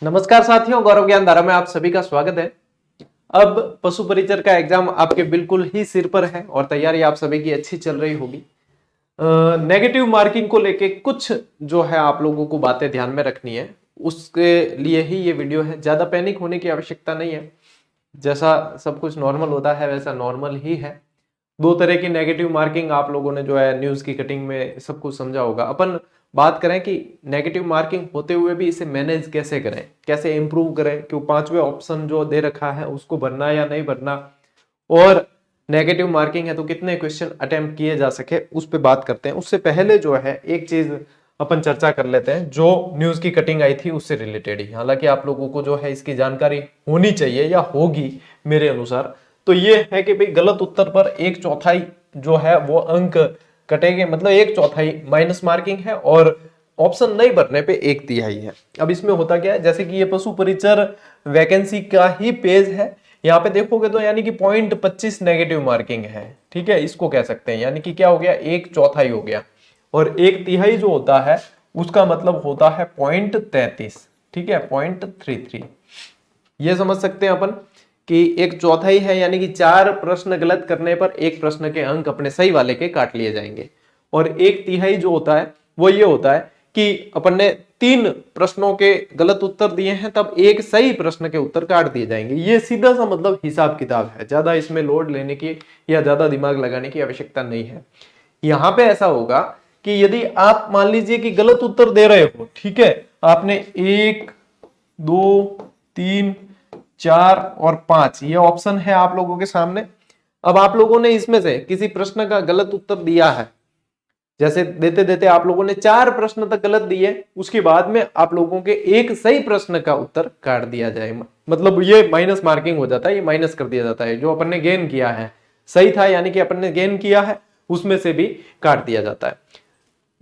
नमस्कार साथियों, गौरव ज्ञान धारा में आप सभी का स्वागत है। अब पशु परिचर का एग्जाम आपके बिल्कुल ही सिर पर है और तैयारी आप सभी की अच्छी चल रही होगी। नेगेटिव मार्किंग को लेके कुछ जो है आप लोगों को बातें ध्यान में रखनी है, उसके लिए ही ये वीडियो है। ज्यादा पैनिक होने की आवश्यकता नहीं है, जैसा सब कुछ नॉर्मल होता है वैसा नॉर्मल ही है। दो तरह की नेगेटिव मार्किंग आप लोगों ने जो है न्यूज की कटिंग में सब कुछ समझा होगा। अपन बात करें कि नेगेटिव मार्किंग होते हुए भी इसे मैनेज कैसे करें, कैसे इंप्रूव करें, कि पांचवें ऑप्शन जो दे रखा है उसको भरना या नहीं भरना, और नेगेटिव मार्किंग है तो कितने क्वेश्चन अटेम्प्ट किए जा सके, उस पर बात करते हैं। उससे पहले जो है एक चीज अपन चर्चा कर लेते हैं जो न्यूज की कटिंग आई थी उससे रिलेटेड ही। हालांकि आप लोगों को जो है इसकी जानकारी होनी चाहिए या होगी मेरे अनुसार। तो ये है कि भाई गलत उत्तर पर एक चौथाई जो है वो अंक कटेंगे, मतलब एक चौथाई माइनस मार्किंग है, और ऑप्शन नहीं भरने पे एक तिहाई है। अब इसमें होता क्या है, जैसे कि ये पशु परिचर वैकेंसी का ही पेज है, यहाँ पे देखोगे तो यानी कि 0.25 नेगेटिव मार्किंग है। ठीक है, इसको कह सकते हैं, यानी कि क्या हो गया, एक चौथाई हो गया। और एक तिहाई जो होता है उसका मतलब होता है 0.33। ठीक है, 0.33 ये समझ सकते हैं अपन कि एक चौथाई है, यानी कि 4 प्रश्न गलत करने पर एक प्रश्न के अंक अपने सही वाले के काट लिए जाएंगे। और एक तिहाई जो होता है वो ये होता है कि अपन ने 3 प्रश्नों के गलत उत्तर दिए हैं तब एक सही प्रश्न के उत्तर काट दिए जाएंगे। ये सीधा सा मतलब हिसाब किताब है, ज्यादा इसमें लोड लेने की या ज्यादा दिमाग लगाने की आवश्यकता नहीं है। यहां पे ऐसा होगा कि यदि आप मान लीजिए कि गलत उत्तर दे रहे हो, ठीक है, आपने 1 2 3 4 और 5 ये ऑप्शन है आप लोगों के सामने। अब आप लोगों ने इसमें से किसी प्रश्न का गलत उत्तर दिया है, जैसे देते देते आप लोगों ने 4 प्रश्न तक गलत दिए, उसके बाद में आप लोगों के एक सही प्रश्न का उत्तर काट दिया जाए, मतलब ये माइनस मार्किंग हो जाता है, ये माइनस कर दिया जाता है। जो अपन ने गेन किया है सही था, यानी कि अपन ने गेन किया है, उसमें से भी काट दिया जाता है।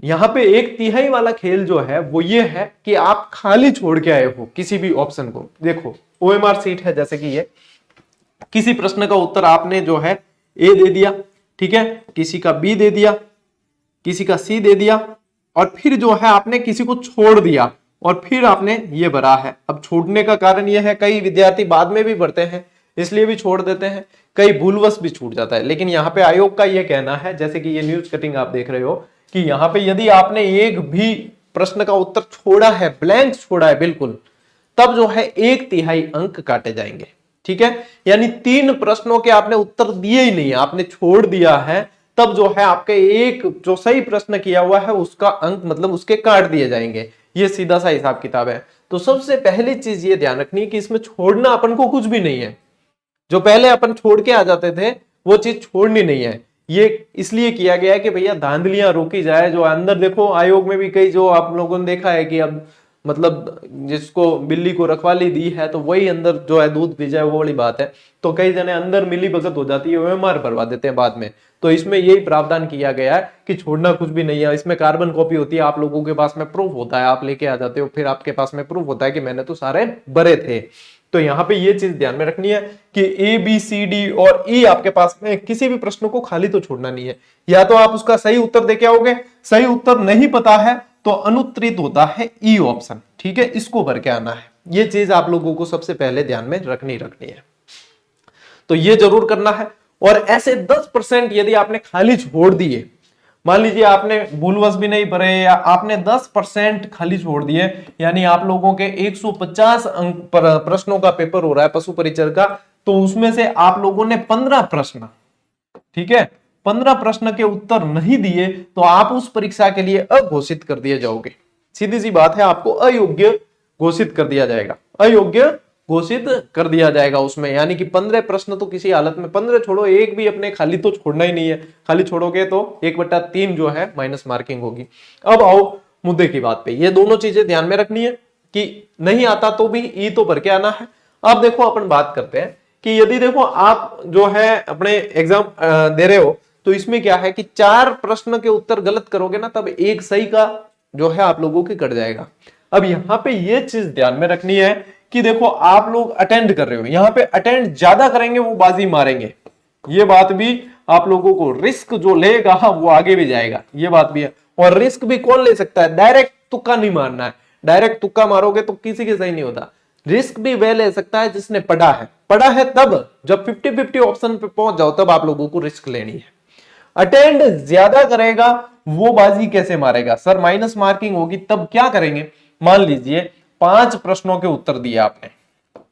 यहां पे एक तिहाई वाला खेल जो है वो ये है कि आप खाली छोड़ के आए हो किसी भी ऑप्शन को। देखो ओएमआर सीट है, जैसे कि ये किसी प्रश्न का उत्तर आपने जो है ए दे दिया, ठीक है, किसी का बी दे दिया, किसी का सी दे दिया, और फिर जो है आपने किसी को छोड़ दिया और फिर आपने ये भरा है। अब छोड़ने का कारण यह है, कई विद्यार्थी बाद में भी भरते हैं इसलिए भी छोड़ देते हैं, कई भूलवश भी छूट जाता है। लेकिन यहाँ पे आयोग का यह कहना है, जैसे कि ये न्यूज कटिंग आप देख रहे हो, कि यहाँ पे यदि आपने एक भी प्रश्न का उत्तर छोड़ा है, ब्लैंक छोड़ा है बिल्कुल, तब जो है एक तिहाई अंक काटे जाएंगे। ठीक है, यानी 3 प्रश्नों के आपने उत्तर दिए ही नहीं है, आपने छोड़ दिया है, तब जो है आपके एक जो सही प्रश्न किया हुआ है उसका अंक मतलब उसके काट दिए जाएंगे। ये सीधा सा हिसाब किताब है। तो सबसे पहली चीज ये ध्यान रखनी है कि इसमें छोड़ना अपन को कुछ भी नहीं है। जो पहले अपन छोड़ के आ जाते थे वो चीज छोड़नी नहीं है। ये इसलिए किया गया है कि भैया धांधलियां रोकी जाए। जो अंदर देखो आयोग में भी कई, जो आप लोगों ने देखा है कि अब मतलब जिसको बिल्ली को रखवाली दी है तो वही अंदर जो है दूध पी जाए, वो वाली बात है। तो कई जने अंदर मिली भगत हो जाती है, ओएमआर भरवा देते हैं बाद में। तो इसमें यही प्रावधान किया गया है कि छोड़ना कुछ भी नहीं है। इसमें कार्बन कॉपी होती है, आप लोगों के पास में प्रूफ होता है, आप लेके आ जाते हो, फिर आपके पास में प्रूफ होता है कि मैंने तो सारे भरे थे। तो यहाँ पे ये चीज ध्यान में रखनी है कि ए बी सी डी और ई आपके पास में किसी भी प्रश्न को खाली तो छोड़ना नहीं है। या तो आप उसका सही उत्तर देके आओगे, सही उत्तर नहीं पता है तो अनुत्तरित होता है ई ऑप्शन। ठीक है, इसको भर के आना है। ये चीज आप लोगों को सबसे पहले ध्यान में रखनी है, तो ये जरूर करना है। और ऐसे 10% यदि आपने खाली छोड़ दिए, मान लीजिए आपने भूलवश भी नहीं भरे या आपने 10% खाली छोड़ दिए, यानी आप लोगों के 150 अंक प्रश्नों का पेपर हो रहा है पशु परिचर का, तो उसमें से आप लोगों ने 15 प्रश्न, ठीक है, 15 प्रश्न के उत्तर नहीं दिए तो आप उस परीक्षा के लिए अघोषित कर दिए जाओगे। सीधी सी बात है, आपको अयोग्य घोषित कर दिया जाएगा, अयोग्य घोषित कर दिया जाएगा उसमें। यानी कि 15 प्रश्न तो किसी हालत में, 15 छोड़ो, एक भी अपने खाली तो छोड़ना ही नहीं है। खाली छोड़ोगे तो 1/3 जो है माइनस मार्किंग होगी। अब आओ मुद्दे की बात पे, ये दोनों चीजें ध्यान में रखनी है कि नहीं आता तो भी ई तो भर के आना है। अब देखो अपन बात करते हैं कि यदि देखो आप जो है अपने एग्जाम दे रहे हो तो इसमें क्या है कि 4 प्रश्न के उत्तर गलत करोगे ना, तब एक सही का जो है आप लोगों के कट जाएगा। अब यहां पे ये चीज ध्यान में रखनी है कि देखो आप लोग अटेंड कर रहे हो, यहां पे अटेंड ज्यादा करेंगे वो बाजी मारेंगे, ये बात भी आप लोगों को, रिस्क जो लेगा वो आगे भी जाएगा, ये बात भी है। और रिस्क भी कौन ले सकता है, डायरेक्ट तुक्का नहीं मारना है। डायरेक्ट तुक्का मारोगे तो किसी के सही नहीं होता। रिस्क भी वह ले सकता है जिसने पढ़ा है तब जब 50-50 ऑप्शन पे पहुंच जाओ तब आप लोगों को रिस्क लेनी है। अटेंड ज्यादा करेगा वो बाजी कैसे मारेगा सर, माइनस मार्किंग होगी तब क्या करेंगे। मान लीजिए 5 प्रश्नों के उत्तर दिए आपने,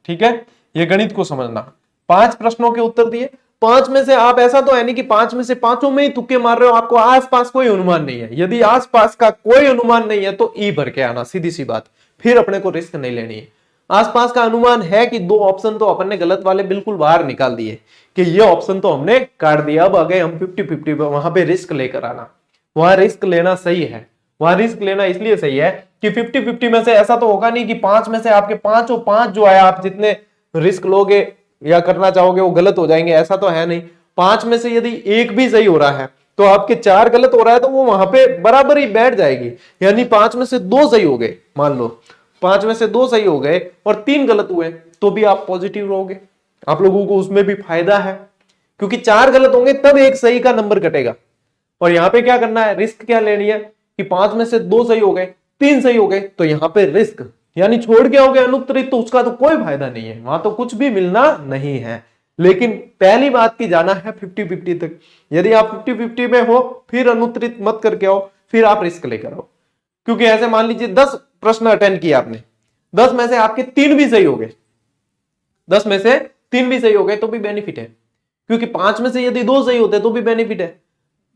ठीक है, ये गणित को समझना, 5 प्रश्नों के उत्तर दिए, 5 में से आप ऐसा तो है नहीं कि 5 में से 5 में ही तुक्के मार रहे हो, आपको आसपास कोई अनुमान नहीं है। यदि आसपास का कोई अनुमान नहीं है तो ई भर के आना, सीधी सी बात, फिर अपने को रिस्क नहीं लेनी है। आसपास का अनुमान है कि 2 ऑप्शन तो अपन ने गलत वाले बिल्कुल बाहर निकाल दिए कि ये ऑप्शन तो हमने काट दिया, अब आगे हम 50-50 वहां पे रिस्क लेकर आना, वहां रिस्क लेना सही है। वहां रिस्क लेना इसलिए सही है कि 50-50 में से ऐसा तो होगा नहीं कि 5 में से आपके 5 जो है आप जितने रिस्क लोगे या करना चाहोगे वो गलत हो जाएंगे, ऐसा तो है नहीं। 5 में से यदि एक भी सही हो रहा है तो आपके 4 गलत हो रहा है तो वो वहां पे बराबर ही बैठ जाएगी, यानी 5 में से 2 सही हो गए, मान लो 5 में से 2 सही हो गए और 3 गलत हुए तो भी आप पॉजिटिव रहोगे, आप लोगों को उसमें भी फायदा है, क्योंकि 4 गलत होंगे तब एक सही का नंबर कटेगा। और यहां पे क्या करना है, रिस्क क्या लेनी है कि 5 में से 2 सही हो गए, 3 सही हो गए, तो यहां पे रिस्क यानी छोड़ के आओगे अनुत्तरित तो उसका तो कोई फायदा नहीं है, वहां तो कुछ भी मिलना नहीं है। लेकिन पहली बात की जाना है 50-50 तक। यदि आप 50-50 में हो फिर अनुत्तरित मत करके आओ, फिर आप रिस्क लेकर आओ। क्योंकि ऐसे मान लीजिए 10 प्रश्न अटेंड किया आपने, 10 में से आपके 3 भी सही हो गए, 10 में से 3 भी सही हो गए तो भी बेनिफिट है, क्योंकि 5 में से यदि 2 सही होते तो भी बेनिफिट है।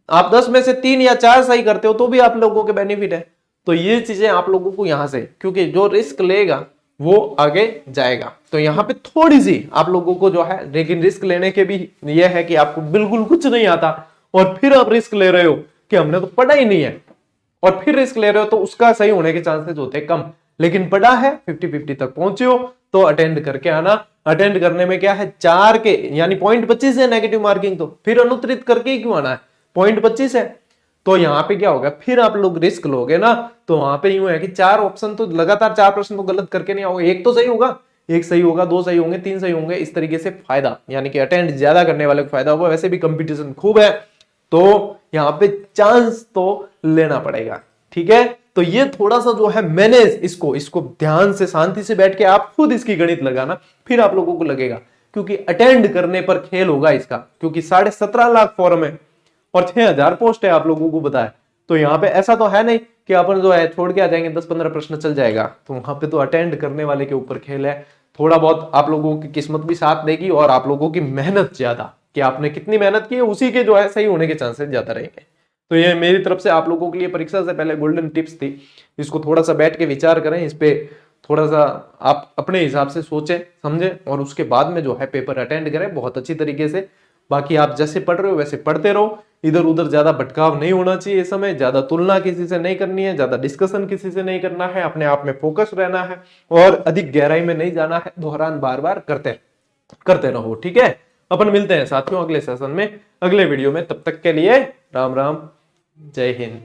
आप 10 में से 3 या 4 सही करते हो तो भी आप लोगों के बेनिफिट है। तो ये चीजें आप लोगों को यहां से, क्योंकि जो रिस्क लेगा वो आगे जाएगा, तो यहां पे थोड़ी सी आप लोगों को जो है, लेकिन रिस्क लेने के भी ये है कि आपको बिल्कुल कुछ नहीं आता और फिर आप रिस्क ले रहे हो कि हमने तो पढ़ा ही नहीं है, और फिर रिस्क ले रहे हो तो उसका सही होने के चांसेस होते हैं कम। लेकिन पढ़ा है, 50-50 तक पहुंचे हो तो अटेंड करके आना। अटेंड करने में क्या है, 4 के यानी 0.25 है नेगेटिव मार्किंग, तो फिर अनुत्तरित करके ही क्यों आना है, 0.25 है। तो यहाँ पे क्या होगा, फिर आप लोग रिस्क लोगे ना, तो वहां पे यूं है कि 4 ऑप्शन तो लगातार 4 प्रश्न तो गलत करके नहीं आओगे, एक तो सही होगा, एक सही होगा, 2 सही होंगे, 3 सही होंगे, इस तरीके से फायदा, यानी कि अटेंड ज्यादा करने वाले को फायदा होगा। वैसे भी कंपटीशन खूब है तो यहाँ पे चांस तो लेना पड़ेगा, ठीक है। तो ये थोड़ा सा जो है मैनेज, इसको ध्यान से शांति से बैठ के आप खुद इसकी गणित लगाना, फिर आप लोगों को लगेगा, क्योंकि अटेंड करने पर खेल होगा इसका, क्योंकि 17.5 लाख फॉर्म है और 6000 पोस्ट है, आप लोगों को बताया। तो यहाँ पे ऐसा तो है नहीं कि अपन जो है छोड़ के आ जाएंगे, 10-15 प्रश्न चल जाएगा, तो वहां पे तो अटेंड करने वाले के ऊपर खेल है। थोड़ा बहुत आप लोगों की किस्मत भी साथ देगी और आप लोगों की मेहनत ज्यादा, कि आपने कितनी मेहनत की है उसी के जो है सही होने के चांसेस ज्यादा रहेंगे। तो ये मेरी तरफ से आप लोगों के लिए परीक्षा से पहले गोल्डन टिप्स थी, इसको थोड़ा सा बैठ के विचार करें, इस पे थोड़ा सा आप अपने हिसाब से सोचें समझें और उसके बाद में जो है पेपर अटेंड करें बहुत अच्छी तरीके से। बाकी आप जैसे पढ़ रहे हो वैसे पढ़ते रहो, इधर उधर ज्यादा भटकाव नहीं होना चाहिए इस समय, ज्यादा तुलना किसी से नहीं करनी है, ज्यादा डिस्कशन किसी से नहीं करना है, अपने आप में फोकस रहना है और अधिक गहराई में नहीं जाना है, दोहरान बार बार करते रहो, ठीक है। अपन मिलते हैं साथियों अगले सेशन में, अगले वीडियो में, तब तक के लिए राम राम, जय हिंद।